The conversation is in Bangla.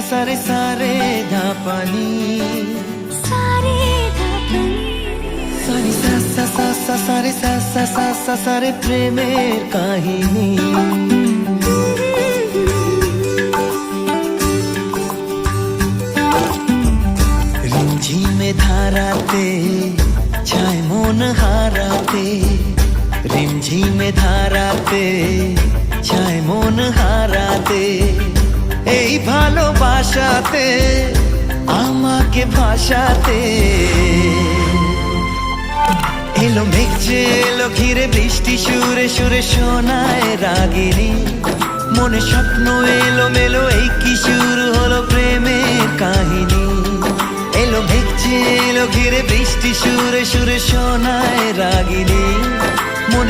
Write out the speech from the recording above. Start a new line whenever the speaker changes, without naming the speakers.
সারে সারে ধাপানি সারে প্রেমের কাহিনী রিমঝিমে ধারাতে ছায় মন হারাতে রিমঝিমে ধারাতে ছায় মন হারাতে এই ভালোবাসাতে আমাকে ভাসাতে এলো মেঘ যে এলো ঘিরে বৃষ্টি সুরে সুরে শোনায় রাগিনী মনে স্বপ্ন এলো মেলো এই কি শুরু হলো প্রেমের কাহিনী এলো মেঘ যে এলো ঘিরে বৃষ্টি সুরে সুরে শোনায় রাগিনী